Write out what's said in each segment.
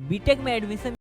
BTech में admission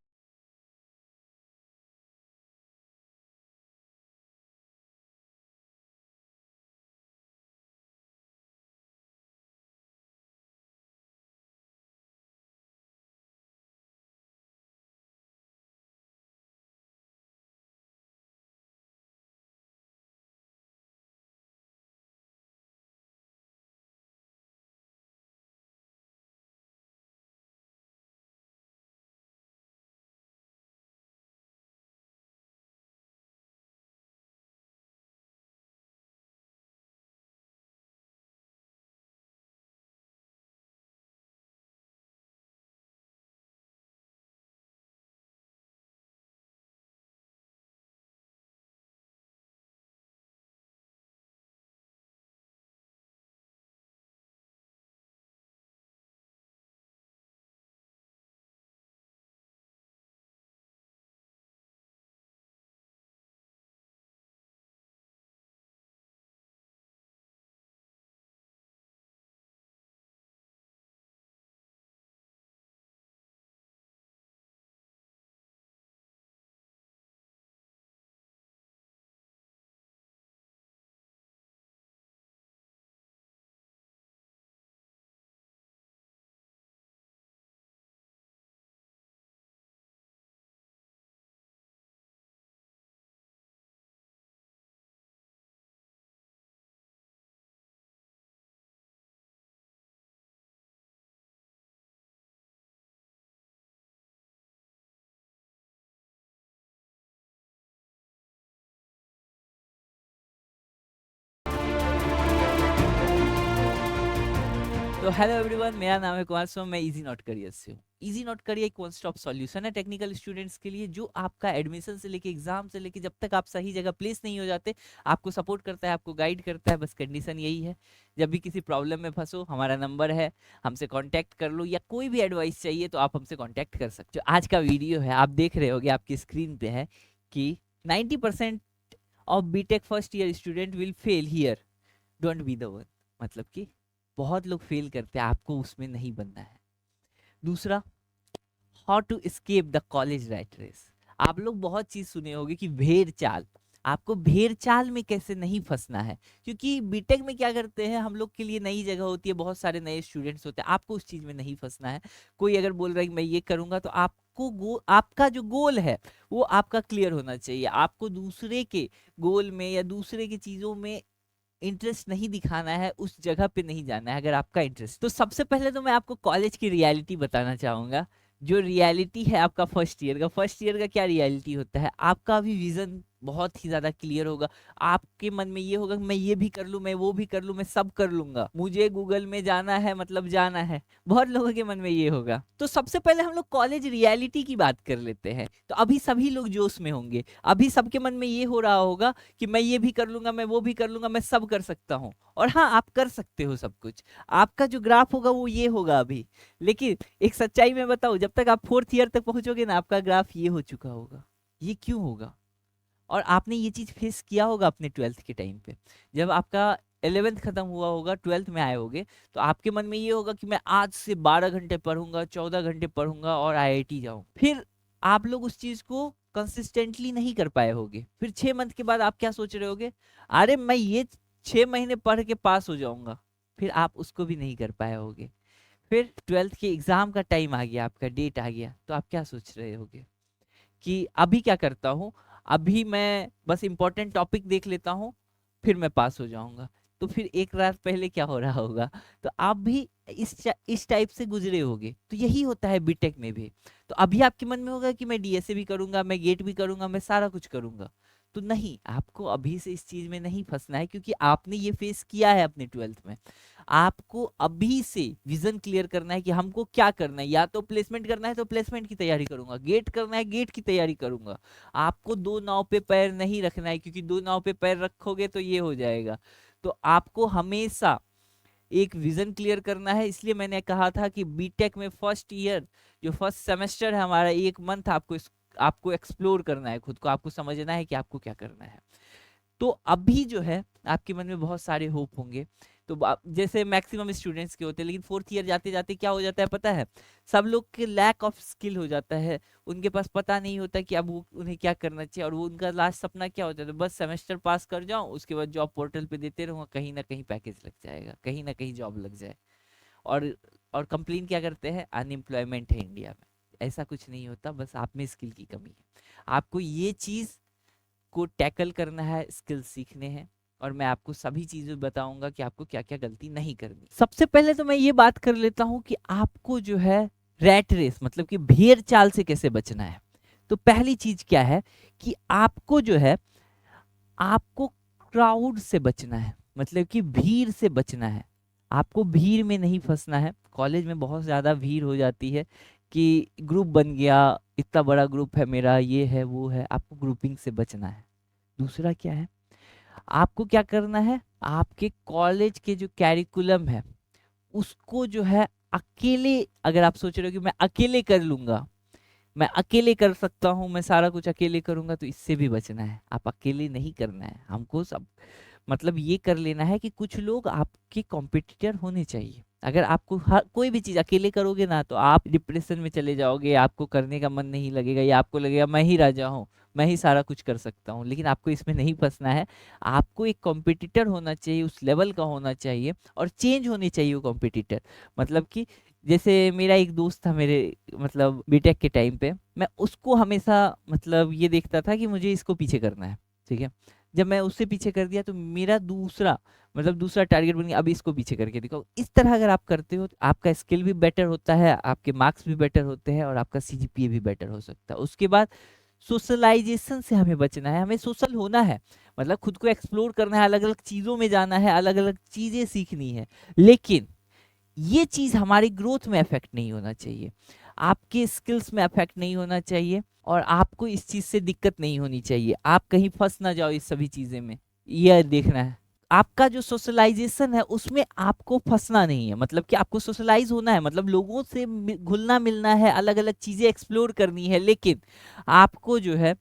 तो hello everyone, मेरा नाम है कुमार सोम। मैं इजी नोट करियर से हूँ। इजी नोट करियर एक वन स्टॉप सॉल्यूशन है टेक्निकल स्टूडेंट्स के लिए, जो आपका एडमिशन से लेके एग्जाम से लेके जब तक आप सही जगह प्लेस नहीं हो जाते, आपको सपोर्ट करता है, आपको गाइड करता है। बस कंडीशन यही है, जब भी किसी प्रॉब्लम में फंसो, हमारा नंबर है, हमसे कांटेक्ट कर लो, या कोई भी एडवाइस चाहिए तो आप हमसे कांटेक्ट कर सकते हो। आज का वीडियो है, आप देख रहे होगे, आपकी स्क्रीन पे है कि 90% of BTech first year student will fail here, don't be the one. मतलब कि बहुत लोग फेल करते हैं, आपको उसमें नहीं बनना है। दूसरा, how to escape the college rat race. आप लोग बहुत चीज सुने होंगे कि भेड़ चाल, आपको भेड़ चाल में कैसे नहीं फंसना है। क्योंकि बीटेक में क्या करते हैं, हम लोग के लिए नई जगह होती है, बहुत सारे नए स्टूडेंट्स होते हैं, आपको उस चीज में नहीं फंसना है। कोई अगर बोल रहा है कि मैं ये करूंगा, तो आपको आपका जो गोल है वो आपका क्लियर होना चाहिए। आपको दूसरे के गोल में या दूसरे की चीजों में इंटरेस्ट नहीं दिखाना है, उस जगह पे नहीं जाना है। अगर आपका इंटरेस्ट, तो सबसे पहले तो मैं आपको कॉलेज की रियलिटी बताना चाहूंगा। जो रियलिटी है आपका फर्स्ट ईयर का क्या रियलिटी होता है। आपका भी विजन बहुत ही ज्यादा क्लियर होगा। आपके मन में ये होगा कि मैं ये भी कर लूं, मैं वो भी कर लूं, मैं सब कर लूंगा, मुझे गूगल में जाना है, मतलब जाना है। बहुत लोगों के मन में ये होगा। तो सबसे पहले हम लोग कॉलेज रियलिटी की बात कर लेते हैं। तो अभी सभी लोग जोश में होंगे, अभी सबके मन में ये हो रहा होगा कि मैं ये भी कर लूंगा, मैं वो भी कर लूंगा, मैं सब कर सकता हूँ। और हाँ, आप कर सकते हो सब कुछ। आपका जो ग्राफ होगा वो ये होगा अभी। लेकिन एक सच्चाई में बताऊं, जब तक आप फोर्थ ईयर तक पहुंचोगे ना, आपका ग्राफ ये हो चुका होगा। ये क्यों होगा? और आपने ये चीज फेस किया होगा अपने ट्वेल्थ के टाइम पे। जब आपका 11th खत्म हुआ होगा, ट्वेल्थ में आए होगे, तो आपके मन में ये होगा कि मैं आज से 12 घंटे पढ़ूंगा, 14 घंटे पढ़ूंगा और आईआईटी जाऊं। फिर आप लोग उस चीज को कंसिस्टेंटली नहीं कर पाए होगे। फिर 6 मंथ के बाद आप क्या सोच रहे होगे, अरे मैं ये 6 महीने पढ़ के पास हो जाऊंगा। फिर आप उसको भी नहीं कर पाए होगे। फिर ट्वेल्थ के एग्जाम का टाइम आ गया, आपका डेट आ गया, तो आप क्या सोच रहे होगे कि अभी क्या करता हूँ, अभी मैं बस इंपॉर्टेंट टॉपिक देख लेता हूँ, फिर मैं पास हो जाऊंगा। तो फिर एक रात पहले क्या हो रहा होगा, तो आप भी इस टाइप से गुजरे होगे। तो यही होता है बीटेक में भी। तो अभी आपके मन में होगा कि मैं डीएसए भी करूंगा, मैं गेट भी करूंगा, मैं सारा कुछ करूंगा। तो नहीं, आपको अभी से इस चीज में नहीं फंसना है, क्योंकि आपने ये फेस किया है अपने ट्वेल्थ में। आपको अभी से विजन क्लियर करना है कि हमको क्या करना है। या तो प्लेसमेंट करना है तो प्लेसमेंट की तैयारी करूंगा, गेट करना है गेट की तैयारी करूंगा। आपको दो नाव पे पैर नहीं रखना है, क्योंकि दो नाव पे पैर रखोगे तो ये हो जाएगा। तो आपको हमेशा एक विजन क्लियर करना है। इसलिए मैंने कहा था कि बीटेक में फर्स्ट ईयर, जो फर्स्ट सेमेस्टर है हमारा, 1 मंथ आपको एक्सप्लोर करना है खुद को, आपको समझना है कि आपको क्या करना है। तो अभी जो है आपके मन में बहुत सारे होप होंगे, तो जैसे मैक्सिमम स्टूडेंट्स के होते हैं, लेकिन फोर्थ ईयर जाते जाते क्या हो जाता है पता है, सब लोग के लैक ऑफ स्किल हो जाता है, उनके पास पता नहीं होता कि अब उन्हें क्या करना चाहिए, और वो उनका लास्ट सपना क्या होता है, तो बस सेमेस्टर पास कर जाऊं, उसके बाद जॉब पोर्टल पे देते रहूंगा, कहीं ना कहीं पैकेज लग जाएगा, कहीं ना कहीं जॉब लग जाए। और कंप्लेन क्या करते हैं, अनएम्प्लॉयमेंट है इंडिया में। ऐसा कुछ नहीं होता, बस आप में स्किल की कमी है। आपको ये चीज को टैकल करना है, स्किल सीखने हैं, और मैं आपको सभी चीजें बताऊंगा कि आपको क्या क्या गलती नहीं करनी। सबसे पहले तो मैं ये बात कर लेता हूं कि आपको जो है रैट रेस मतलब कि भेड़ चाल से कैसे बचना है। तो पहली चीज क्या है कि आपको जो है, आपको क्राउड से बचना है, मतलब कि भीड़ से बचना है। आपको भीड़ में नहीं फंसना है। कॉलेज में बहुत ज्यादा भीड़ हो जाती है कि ग्रुप बन गया, इतना बड़ा ग्रुप है मेरा, ये है वो है, आपको ग्रुपिंग से बचना है। दूसरा क्या है, आपको क्या करना है, आपके कॉलेज के जो कैरिकुलम है उसको जो है अकेले, अगर आप सोच रहे हो कि मैं अकेले कर लूंगा, मैं अकेले कर सकता हूँ, मैं सारा कुछ अकेले करूंगा, तो इससे भी बचना है। आप अकेले नहीं करना है, हमको सब मतलब ये कर लेना है कि कुछ लोग आपके कॉम्पिटिटर होने चाहिए। अगर आपको हर कोई भी चीज अकेले करोगे ना, तो आप डिप्रेशन में चले जाओगे, आपको करने का मन नहीं लगेगा, या आपको लगेगा मैं ही राजा हूँ, मैं ही सारा कुछ कर सकता हूँ। लेकिन आपको इसमें नहीं फंसना है। आपको एक कॉम्पिटिटर होना चाहिए, उस लेवल का होना चाहिए, और चेंज होनी चाहिए वो कॉम्पिटिटर। मतलब कि जैसे मेरा एक दोस्त था मेरे मतलब बीटेक के टाइम पे, मैं उसको हमेशा मतलब ये देखता था कि मुझे इसको पीछे करना है, ठीक है। जब मैं उससे पीछे कर दिया तो मेरा दूसरा मतलब दूसरा टारगेट बन गया, अब इसको पीछे करके दिखाओ। इस तरह अगर आप करते हो तो आपका स्किल भी बेटर होता है, आपके मार्क्स भी बेटर होते हैं, और आपका सीजीपीए भी बेटर हो सकता है। उसके बाद सोशलाइजेशन से हमें बचना है, हमें सोशल होना है, मतलब खुद को एक्सप्लोर करना है, अलग अलग चीजों में जाना है, अलग अलग चीजें सीखनी है। लेकिन ये चीज हमारी ग्रोथ में अफेक्ट नहीं होना चाहिए, आपके स्किल्स में अफेक्ट नहीं होना चाहिए, और आपको इस चीज से दिक्कत नहीं होनी चाहिए, आप कहीं फंस ना जाओ इस सभी चीजें में, यह देखना है। आपका जो सोशलाइजेशन है उसमें आपको फंसना नहीं है, मतलब कि आपको सोशलाइज होना है, मतलब लोगों से घुलना मिलना है, अलग अलग चीजें एक्सप्लोर करनी है, लेकिन आपको जो है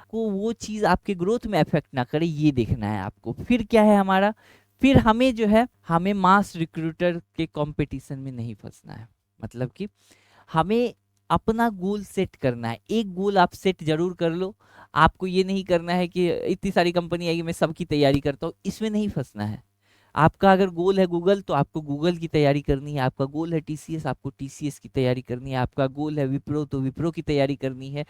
को वो चीज आपके ग्रोथ में अफेक्ट ना करे, ये देखना है आपको। फिर क्या है हमारा, फिर हमें जो है हमें मास रिक्रूटर के कंपटीशन में नहीं फंसना है। मतलब कि हमें अपना गोल सेट करना है, एक गोल आप सेट जरूर कर लो। आपको ये नहीं करना है कि इतनी सारी कंपनी आएगी मैं सबकी तैयारी करता हूँ, इसमें नहीं फंसना है। आपका अगर गोल है गूगल तो आपको गूगल की तैयारी करनी है, आपका गोल है टीसीएस आपको टीसीएस की तैयारी करनी है, आपका गोल है विप्रो तो विप्रो की तैयारी करनी है,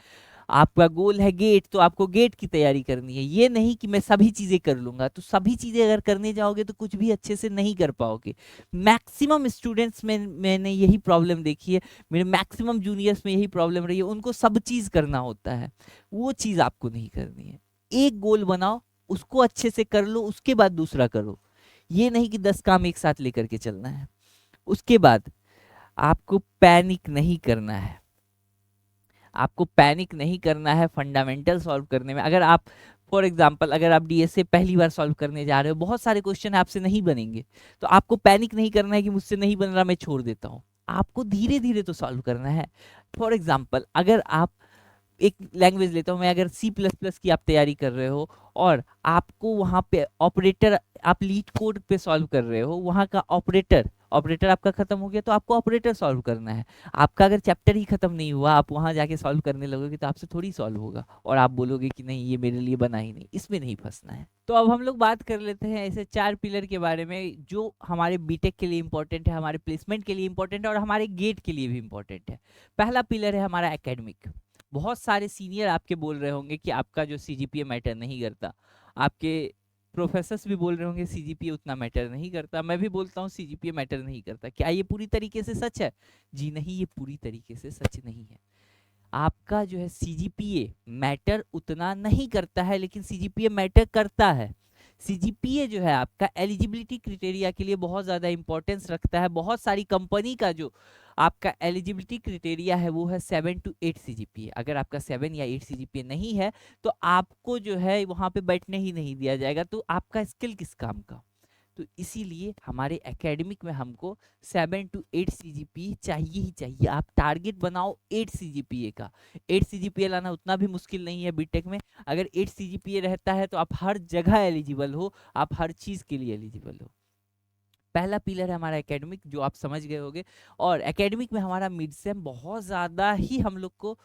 आपका गोल है गेट तो आपको गेट की तैयारी करनी है। ये नहीं कि मैं सभी चीजें कर लूंगा, तो सभी चीजें अगर करने जाओगे तो कुछ भी अच्छे से नहीं कर पाओगे। मैक्सिमम स्टूडेंट्स में मैंने यही प्रॉब्लम देखी है, मेरे मैक्सिमम जूनियर्स में यही प्रॉब्लम रही है, उनको सब चीज करना होता है, वो चीज आपको नहीं करनी है। एक गोल बनाओ, उसको अच्छे से कर लो, उसके बाद दूसरा करो। ये नहीं कि 10 काम एक साथ लेकर के चलना है। उसके बाद आपको पैनिक नहीं करना है, आपको पैनिक नहीं करना है फंडामेंटल सॉल्व करने में। अगर आप फॉर एग्जांपल अगर आप डीएसए पहली बार सॉल्व करने जा रहे हो, बहुत सारे क्वेश्चन आपसे नहीं बनेंगे, तो आपको पैनिक नहीं करना है कि मुझसे नहीं बन रहा मैं छोड़ देता हूँ। आपको धीरे धीरे तो सॉल्व करना है। फॉर एग्जाम्पल अगर आप एक लैंग्वेज लेता हूँ मैं, अगर सी प्लस प्लस की आप तैयारी कर रहे हो, और आपको वहाँ पे ऑपरेटर, आप लीड कोड पे सॉल्व कर रहे हो, वहाँ का ऑपरेटर ऑपरेटर आपका खत्म हो गया तो आपको ऑपरेटर सॉल्व करना है। आपका अगर चैप्टर ही खत्म नहीं हुआ, आप वहाँ जाके सॉल्व करने लगोगे तो आपसे थोड़ी सॉल्व होगा, और आप बोलोगे कि नहीं ये मेरे लिए बना ही नहीं। इसमें नहीं फंसना है। तो अब हम लोग बात कर लेते हैं ऐसे 4 पिलर के बारे में जो हमारे बीटेक के लिए इंपॉर्टेंट है, हमारे प्लेसमेंट के लिए इंपॉर्टेंट है, और हमारे गेट के लिए भी इंपॉर्टेंट है। पहला पिलर है हमारा एकेडमिक। बहुत सारे सीनियर आपके बोल रहे होंगे कि आपका जो सीजीपीए मैटर नहीं करता, आपके प्रोफेसर्स भी बोल रहे होंगे सीजीपीए उतना मैटर नहीं करता, मैं भी बोलता हूँ सीजीपीए मैटर नहीं करता। क्या ये पूरी तरीके से सच है? जी नहीं, ये पूरी तरीके से सच नहीं है। आपका जो है सीजीपीए मैटर उतना नहीं करता है, लेकिन सीजीपीए मैटर करता है। सीजीपीए जो है आपका एलिजिबिलिटी क्राइटेरिया के लिए बहुत ज़्यादा इंपॉर्टेंस रखता है। बहुत सारी कंपनी का जो आपका एलिजिबिलिटी क्राइटेरिया है वो है 7 to 8 सीजीपीए। अगर आपका 7 या 8 सीजीपीए नहीं है तो आपको जो है वहाँ पे बैठने ही नहीं दिया जाएगा, तो आपका स्किल किस काम का। तो इसीलिए हमारे एकेडमिक में हमको 7 to 8 सीजीपी चाहिए ही चाहिए। आप टारगेट बनाओ 8 सीजीपीए का। 8 सीजीपीए लाना उतना भी मुश्किल नहीं है बीटेक में। अगर 8 सीजीपीए रहता है तो आप हर जगह एलिजिबल हो, आप हर चीज के लिए एलिजिबल हो। पहला पिलर है हमारा एकेडमिक, जो आप समझ गए होंगे। और एकेडमिक में हमारा मिड सेम बहुत ज़्यादा ही हम लोग को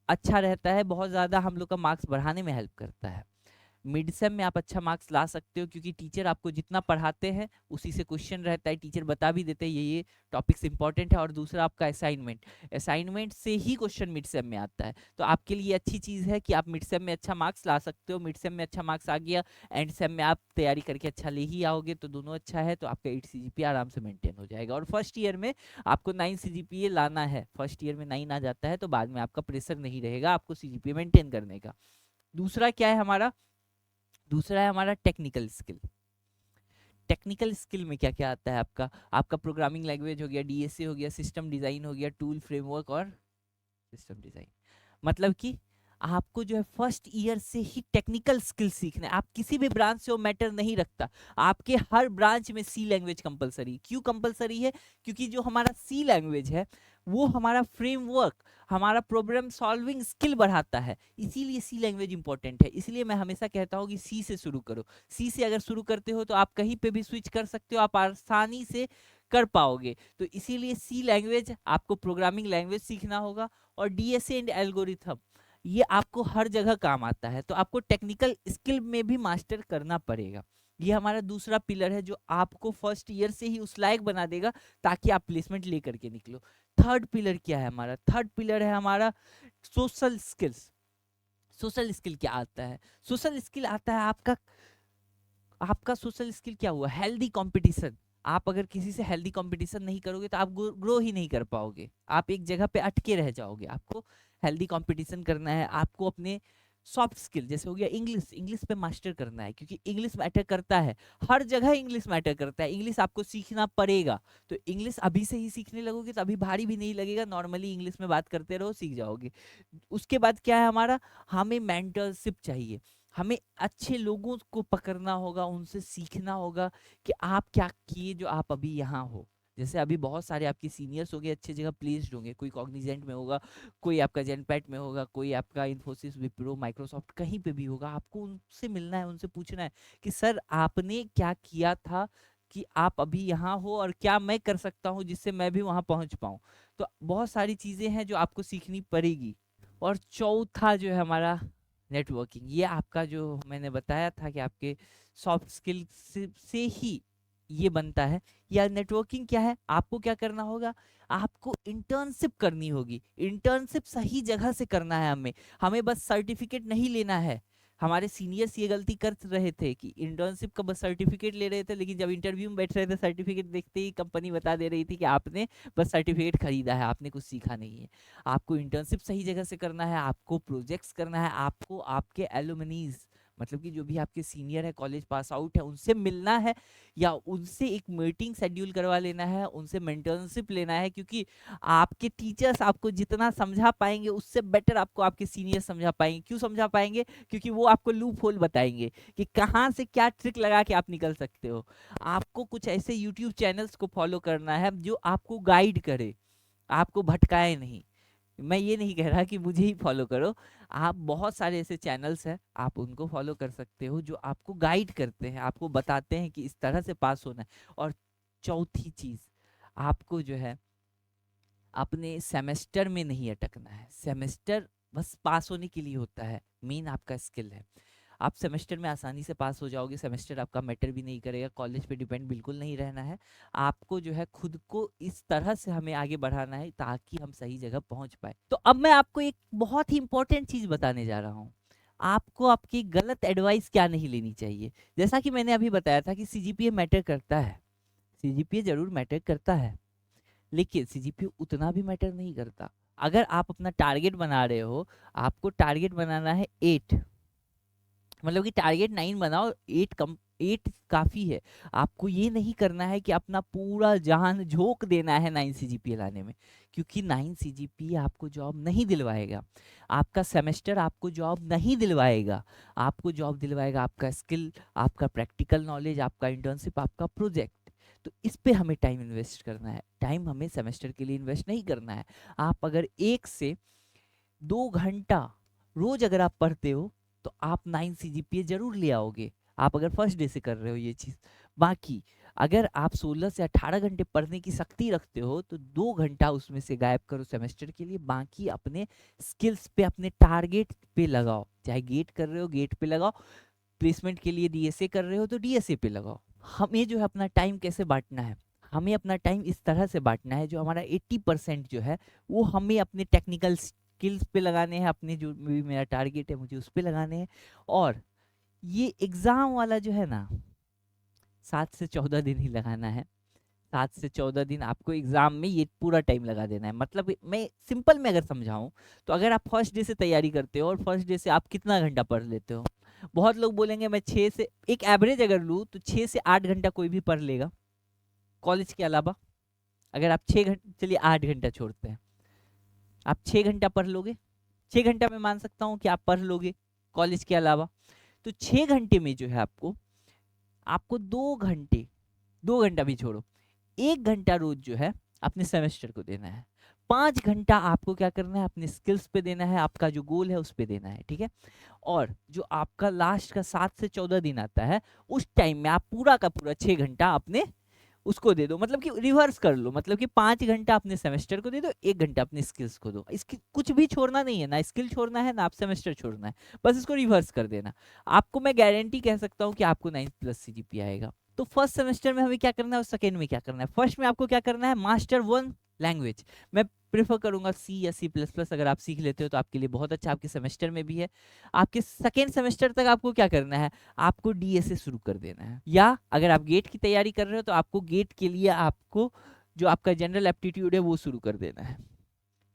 अच्छा रहता है, बहुत ज़्यादा हम लोग का मार्क्स बढ़ाने में हेल्प करता है। मिड सेम में आप अच्छा मार्क्स ला सकते हो, क्योंकि टीचर आपको जितना पढ़ाते हैं उसी से क्वेश्चन रहता है, टीचर बता भी देते हैं ये टॉपिक्स इंपॉर्टेंट है। और दूसरा आपका असाइनमेंट, असाइनमेंट से ही क्वेश्चन मिड सेम में आता है। तो आपके लिए अच्छी चीज़ है कि आप मिड सेम में अच्छा मार्क्स ला सकते हो। मिड सेम में अच्छा मार्क्स आ गया, एंड सेम में आप तैयारी करके अच्छा ले ही आओगे, तो दोनों अच्छा है, तो आपका 8 CGPA आराम से मेंटेन हो जाएगा। और फर्स्ट ईयर में आपको 9 CGPA लाना है। फर्स्ट ईयर में 9 आ जाता है तो बाद में आपका प्रेशर नहीं रहेगा आपको CGPA मेंटेन करने का। दूसरा क्या है हमारा? दूसरा है हमारा टेक्निकल स्किल। टेक्निकल स्किल में क्या क्या आता है आपका? आपका प्रोग्रामिंग लैंग्वेज हो गया, DSA हो गया, सिस्टम डिजाइन हो गया, टूल फ्रेमवर्क और सिस्टम डिजाइन। मतलब कि आपको जो है फर्स्ट ईयर से ही टेक्निकल स्किल सीखना है। आप किसी भी ब्रांच से वो मैटर नहीं रखता, आपके हर ब्रांच में सी लैंग्वेज कंपलसरी। क्यों कंपलसरी है? क्योंकि जो हमारा सी लैंग्वेज है वो हमारा फ्रेमवर्क, हमारा प्रॉब्लम सॉल्विंग स्किल बढ़ाता है, इसीलिए सी लैंग्वेज इंपॉर्टेंट है। इसलिए मैं हमेशा कहता हूँ कि सी से शुरू करो। सी से अगर शुरू करते हो तो आप कहीं पे भी स्विच कर सकते हो, आप आसानी से कर पाओगे। तो इसीलिए सी लैंग्वेज आपको प्रोग्रामिंग लैंग्वेज सीखना होगा। और DSA एंड एल्गोरिथम ये आपको हर जगह काम आता है, तो आपको टेक्निकल स्किल में भी मास्टर करना पड़ेगा। ये हमारा दूसरा पिलर है जो आपको फर्स्ट ईयर से ही उस लायक बना देगा ताकि आप प्लेसमेंट लेकर के निकलो। थर्ड पिलर क्या है हमारा? थर्ड पिलर है हमारा सोशल स्किल्स। सोशल स्किल क्या आता है? सोशल स्किल आता है आपका, आपका सोशल स्किल क्या हुआ? Healthy competition. आप अगर किसी से हेल्दी कंपटीशन नहीं करोगे तो आप ग्रो ही नहीं कर पाओगे, आप एक जगह पे अटके रह जाओगे। आपको हेल्दी कंपटीशन करना है, आपको अपने सॉफ्ट स्किल जैसे हो गया इंग्लिश, इंग्लिश पे मास्टर करना है, क्योंकि इंग्लिश मैटर करता है, हर जगह इंग्लिश मैटर करता है। इंग्लिश आपको सीखना पड़ेगा। तो इंग्लिश अभी से ही सीखने लगोगे तो अभी भारी भी नहीं लगेगा, नॉर्मली इंग्लिश में बात करते रहो, सीख जाओगे। उसके बाद क्या है हमारा? हमें मेंटरशिप चाहिए। हमें अच्छे लोगों को पकड़ना होगा, उनसे सीखना होगा कि आप क्या किए जो आप अभी यहाँ हो। जैसे अभी बहुत सारे आपके सीनियर्स होंगे, अच्छी जगह प्लेस्ड होंगे, कोई कॉग्निजेंट में होगा, कोई आपका जेनपैट में होगा, कोई आपका इन्फोसिस, विप्रो, माइक्रोसॉफ्ट कहीं पे भी होगा। आपको उनसे मिलना है, उनसे पूछना है कि सर आपने क्या किया था कि आप अभी यहाँ हो, और क्या मैं कर सकता हूँ जिससे मैं भी वहाँ पहुँच पाऊँ। तो बहुत सारी चीज़ें हैं जो आपको सीखनी पड़ेगी। और चौथा जो है हमारा नेटवर्किंग। ये आपका जो मैंने बताया था कि आपके सॉफ्ट स्किल से ही ये बनता है। या नेटवर्किंग क्या है? आपको क्या करना होगा? आपको इंटर्नशिप करनी होगी। इंटर्नशिप सही जगह से करना है हमें, हमें बस सर्टिफिकेट नहीं लेना है। हमारे सीनियर्स ये गलती कर रहे थे कि इंटर्नशिप का बस सर्टिफिकेट ले रहे थे, लेकिन जब इंटरव्यू में बैठ रहे थे सर्टिफिकेट देखते ही कंपनी बता दे रही थी कि आपने बस सर्टिफिकेट खरीदा है, आपने कुछ सीखा नहीं है। आपको इंटर्नशिप सही जगह से करना है, आपको प्रोजेक्ट्स करना है, आपको आपके एलुमनीज मतलब कि जो भी आपके सीनियर है, कॉलेज पास आउट है, उनसे मिलना है, या उनसे एक मीटिंग शेड्यूल करवा लेना है, उनसे मेंटरशिप लेना है। क्योंकि आपके टीचर्स आपको जितना समझा पाएंगे उससे बेटर आपको आपके सीनियर समझा पाएंगे। क्यों समझा पाएंगे? क्योंकि वो आपको लूप होल बताएंगे कि कहाँ से क्या ट्रिक लगा के आप निकल सकते हो। आपको कुछ ऐसे यूट्यूब चैनल्स को फॉलो करना है जो आपको गाइड करे, आपको भटकाए नहीं। मैं ये नहीं कह रहा कि मुझे ही फॉलो करो, आप बहुत सारे ऐसे चैनल्स हैं आप उनको फॉलो कर सकते हो जो आपको गाइड करते हैं, आपको बताते हैं कि इस तरह से पास होना है। और चौथी चीज, आपको जो है अपने सेमेस्टर में नहीं अटकना है। सेमेस्टर बस पास होने के लिए होता है, मेन आपका स्किल है। आप सेमेस्टर में आसानी से पास हो जाओगे, सेमेस्टर आपका मैटर भी नहीं करेगा, कॉलेज पे डिपेंड बिल्कुल नहीं रहना है। आपको जो है खुद को इस तरह से हमें आगे बढ़ाना है ताकि हम सही जगह पहुंच पाए। तो अब मैं आपको एक बहुत ही इंपॉर्टेंट चीज बताने जा रहा हूँ। आपको आपकी गलत एडवाइस क्या नहीं लेनी चाहिए। जैसा कि मैंने अभी बताया था कि CGPA मैटर करता है, CGPA जरूर मैटर करता है, लेकिन CGPA उतना भी मैटर नहीं करता। अगर आप अपना टारगेट बना रहे हो, आपको टारगेट बनाना है 8, मतलब कि टारगेट 9 बनाओ, 8 काफी है। आपको ये नहीं करना है कि अपना पूरा जान झोंक देना है 9 CGPA लाने में, क्योंकि 9 CGPA आपको जॉब नहीं दिलवाएगा, आपका सेमेस्टर आपको जॉब नहीं दिलवाएगा। आपको जॉब दिलवाएगा आपका स्किल, आपका प्रैक्टिकल नॉलेज, आपका इंटर्नशिप, आपका प्रोजेक्ट। तो इस पे हमें टाइम इन्वेस्ट करना है, टाइम हमें सेमेस्टर के लिए इन्वेस्ट नहीं करना है। आप अगर 1 से 2 घंटा रोज अगर आप पढ़ते हो तो आप 9 CGPA जरूर ले आओगे, आप अगर फर्स्ट डे से कर रहे हो ये चीज। बाकी अगर आप 16 से 18 घंटे पढ़ने की शक्ति रखते हो तो 2 घंटा उसमें से गायब करो सेमेस्टर के लिए, बाकी अपने स्किल्स पे, अपने टारगेट पे लगाओ। चाहे गेट कर रहे हो गेट पे लगाओ, प्लेसमेंट के लिए डीएसए कर रहे हो तो डीएसए पे लगाओ। हमें जो है अपना टाइम कैसे बांटना है, हमें अपना टाइम इस तरह से बांटना है, जो हमारा 80% जो है वो हमें अपने टेक्निकल स्किल्स पे लगाने हैं, अपने जो भी मेरा टारगेट है मुझे उस पे लगाने हैं। और ये एग्जाम वाला जो है ना 7 से 14 दिन ही लगाना है। 7 से 14 दिन आपको एग्जाम में ये पूरा टाइम लगा देना है। मतलब मैं सिंपल में अगर समझाऊं तो अगर आप फर्स्ट डे से तैयारी करते हो और फर्स्ट डे से आप कितना घंटा पढ़ लेते हो, बहुत लोग बोलेंगे मैं 6 से, एक एवरेज अगर लूँ तो 6 से 8 घंटा कोई भी पढ़ लेगा कॉलेज के अलावा। अगर आप 6 घंटे, चलिए 8 घंटा छोड़ते हैं, आप 6 घंटा पढ़ लोगे, 6 घंटा मैं मान सकता हूँ कि आप पढ़ लोगे कॉलेज के अलावा। तो 6 घंटे में जो है आपको आपको 2 घंटे, 2 घंटा भी छोड़ो, 1 घंटा रोज जो है अपने सेमेस्टर को देना है। 5 घंटा आपको क्या करना है, अपने स्किल्स पे देना है, आपका जो गोल है उस पे देना है, ठीक है। और जो आपका लास्ट का 7 से 14 दिन आता है, उस टाइम में आप पूरा का पूरा 6 घंटा अपने उसको दे दो। मतलब कि रिवर्स कर लो, मतलब कि 5 घंटा अपने सेमेस्टर को दे दो, 1 घंटा अपने स्किल्स को दो। इसकी कुछ भी छोड़ना नहीं है, ना स्किल छोड़ना है ना आप सेमेस्टर छोड़ना है, बस इसको रिवर्स कर देना। आपको मैं गारंटी कह सकता हूँ कि आपको 9+ CGPA आएगा। तो फर्स्ट सेमेस्टर में हमें क्या करना है और सेकेंड में क्या करना है। फर्स्ट में आपको क्या करना है, मास्टर 1 लैंग्वेज। मैं प्रेफर करूंगा सी या C++, अगर आप सीख लेते हो तो आपके लिए बहुत अच्छा, आपके सेमेस्टर में भी है। आपके सेकेंड सेमेस्टर तक आपको क्या करना है, आपको डीएसए शुरू कर देना है। या अगर आप गेट की तैयारी कर रहे हो तो आपको गेट के लिए आपको जो आपका जनरल एप्टीट्यूड है वो शुरू कर देना है।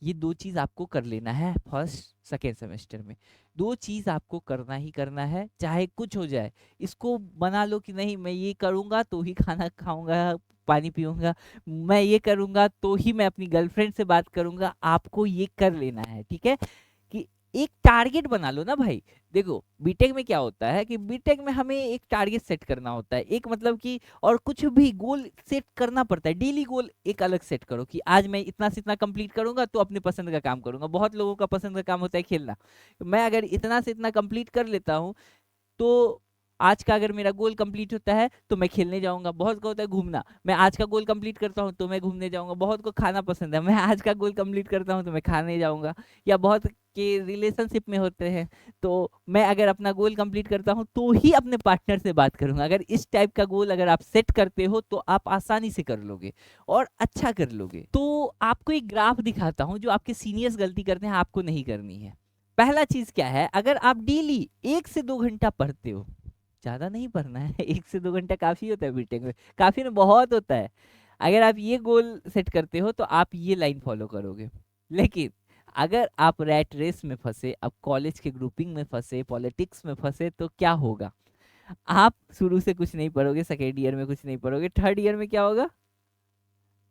ये 2 चीज आपको कर लेना है फर्स्ट सेकेंड सेमेस्टर में। 2 चीज आपको करना ही करना है, चाहे कुछ हो जाए। इसको बना लो कि नहीं मैं ये करूंगा तो ही खाना खाऊंगा, पानी पीऊंगा, मैं ये करूंगा तो ही मैं अपनी गर्लफ्रेंड से बात करूंगा। आपको ये कर लेना है, ठीक है। कि एक टारगेट बना लो ना भाई। देखो बीटेक में क्या होता है कि बीटेक में हमें एक टारगेट सेट करना होता है, एक मतलब कि, और कुछ भी गोल सेट करना पड़ता है। डेली गोल एक अलग सेट करो कि आज मैं इतना से इतना कंप्लीट करूंगा तो अपने पसंद का काम करूंगा। बहुत लोगों का पसंद का काम होता है खेलना, मैं अगर इतना से इतना कंप्लीट कर लेता हूँ तो आज का अगर मेरा गोल कंप्लीट होता है तो मैं खेलने जाऊंगा। बहुत को होता है घूमना, मैं आज का गोल कंप्लीट करता हूँ तो मैं घूमने जाऊंगा। बहुत को खाना पसंद है, मैं आज का गोल कंप्लीट करता हूँ तो मैं खाने जाऊंगा। या बहुत के रिलेशनशिप में होते हैं, तो मैं अगर अपना गोल कंप्लीट करता हूँ तो ही अपने पार्टनर से बात करूंगा। अगर इस टाइप का गोल अगर आप सेट करते हो तो आप आसानी से कर लोगे और अच्छा कर लोगे। तो आपको एक ग्राफ दिखाता हूँ जो आपके सीनियर्स गलती करते हैं, आपको नहीं करनी है। पहला चीज क्या है, अगर आप डेली 1 से 2 घंटा पढ़ते हो, ज्यादा नहीं पढ़ना है 1 से 2 घंटा काफी होता है बीटेक में, काफी ना बहुत होता है। अगर आप ये गोल सेट करते हो तो आप ये लाइन फॉलो करोगे। लेकिन अगर आप रैट रेस में फंसे, अब कॉलेज के ग्रुपिंग में फंसे, पॉलिटिक्स में फंसे, तो क्या होगा, आप शुरू से कुछ नहीं पढ़ोगे, सेकेंड ईयर में कुछ नहीं पढ़ोगे, थर्ड ईयर में क्या होगा,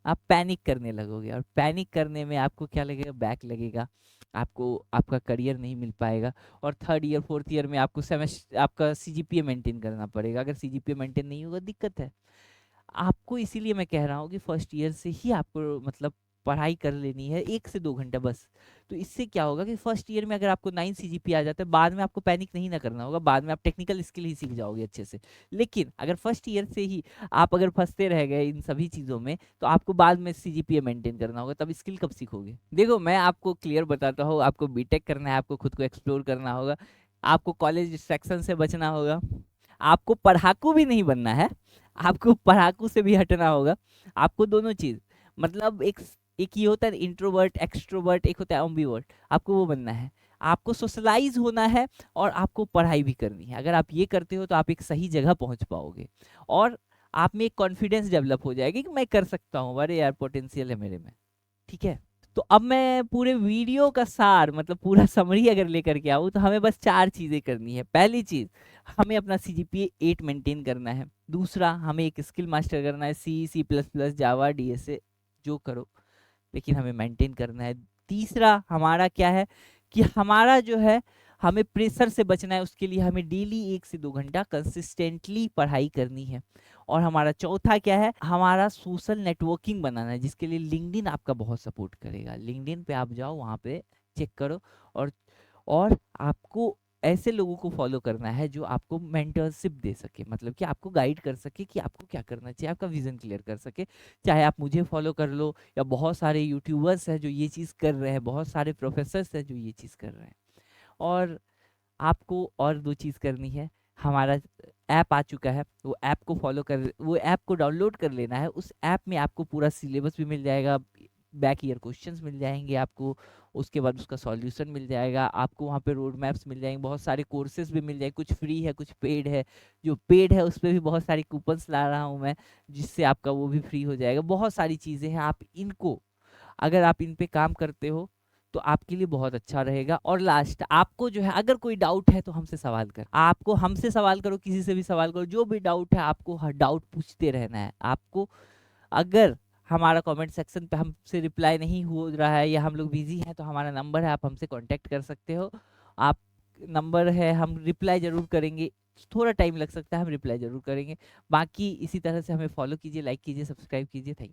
आप पैनिक करने लगोगे। और पैनिक करने में आपको क्या लगेगा, बैक लगेगा, आपको आपका करियर नहीं मिल पाएगा। और थर्ड ईयर फोर्थ ईयर में आपको सेमेस्टर आपका सीजीपीए मेंटेन करना पड़ेगा। अगर सीजीपीए मेंटेन नहीं होगा दिक्कत है आपको। इसीलिए मैं कह रहा हूँ कि फर्स्ट ईयर से ही आपको मतलब पढ़ाई कर लेनी है 1 से 2 घंटा बस। तो इससे क्या होगा कि फर्स्ट ईयर में अगर आपको 9 CGPA आ जाता है, बाद में आपको पैनिक नहीं ना करना होगा, बाद में आप टेक्निकल स्किल ही सीख जाओगे अच्छे से। लेकिन अगर फर्स्ट ईयर से ही आप अगर फंसते रह गए इन सभी चीज़ों में, तो आपको बाद में सीजीपीए मेंटेन करना होगा, तब स्किल कब सीखोगे। देखो मैं आपको क्लियर बताता हूँ, आपको बीटेक करना है, आपको खुद को एक्सप्लोर करना होगा, आपको कॉलेज डिस्ट्रैक्शन से बचना होगा, आपको पढ़ाकू भी नहीं बनना है, आपको पढ़ाकू से भी हटना होगा। आपको दोनों चीज, मतलब एक ये होता है इंट्रोवर्ट एक्सट्रोवर्ट, एक होता है एम्बिवर्ट, आपको वो बनना है। आपको सोशलाइज होना है और आपको पढ़ाई भी करनी है। अगर आप ये करते हो तो आप एक सही जगह पहुंच पाओगे और आप में एक कॉन्फिडेंस डेवलप हो जाएगी कि मैं कर सकता हूँ, अरे यार पोटेंशियल है मेरे में, ठीक है। तो अब मैं पूरे वीडियो का सार मतलब पूरा समरी अगर लेकर के आऊँ तो हमें बस 4 चीजें करनी है। पहली चीज, हमें अपना CGPA 8 मेंटेन करना है। दूसरा, हमें एक स्किल मास्टर करना है, C++, जावा, डीएसए जो करो, लेकिन हमें मेंटेन करना है। तीसरा हमारा क्या है कि हमारा जो है हमें प्रेशर से बचना है, उसके लिए हमें डेली 1 से 2 घंटा कंसिस्टेंटली पढ़ाई करनी है। और हमारा चौथा क्या है, हमारा सोशल नेटवर्किंग बनाना है, जिसके लिए लिंक्डइन आपका बहुत सपोर्ट करेगा। लिंक्डइन पे आप जाओ, वहाँ पे चेक करो और आपको ऐसे लोगों को फॉलो करना है जो आपको मेंटरशिप दे सके, मतलब कि आपको गाइड कर सके कि आपको क्या करना चाहिए, आपका विजन क्लियर कर सके। चाहे आप मुझे फॉलो कर लो, या बहुत सारे यूट्यूबर्स हैं जो ये चीज़ कर रहे हैं, बहुत सारे प्रोफेसर्स हैं जो ये चीज़ कर रहे हैं। और आपको और 2 चीज़ करनी है। हमारा ऐप आ चुका है, वो ऐप को डाउनलोड कर लेना है। उस ऐप में आपको पूरा सिलेबस भी मिल जाएगा, बैक ईयर क्वेश्चंस मिल जाएँगे आपको, उसके बाद उसका सॉल्यूशन मिल जाएगा, आपको वहाँ पे रोड मैप्स मिल जाएँगे, बहुत सारे कोर्सेज़ भी मिल जाएँगे, कुछ फ्री है, कुछ पेड है। जो पेड है उस पे भी बहुत सारी कूपन्स ला रहा हूँ मैं, जिससे आपका वो भी फ्री हो जाएगा। बहुत सारी चीज़ें हैं, आप इनको अगर आप इन पे काम करते हो तो आपके लिए बहुत अच्छा रहेगा। और लास्ट, आपको जो है अगर कोई डाउट है तो हमसे सवाल कर, आपको हमसे सवाल करो, किसी से भी सवाल करो, जो भी डाउट है आपको हर डाउट पूछते रहना है। आपको अगर हमारा कमेंट सेक्शन पे हमसे रिप्लाई नहीं हो रहा है या हम लोग बिजी हैं तो हमारा नंबर है, आप हमसे कांटेक्ट कर सकते हो। आप नंबर है, हम रिप्लाई जरूर करेंगे, थोड़ा टाइम लग सकता है, हम रिप्लाई जरूर करेंगे। बाकी इसी तरह से हमें फॉलो कीजिए, लाइक कीजिए, सब्सक्राइब कीजिए। Thank you.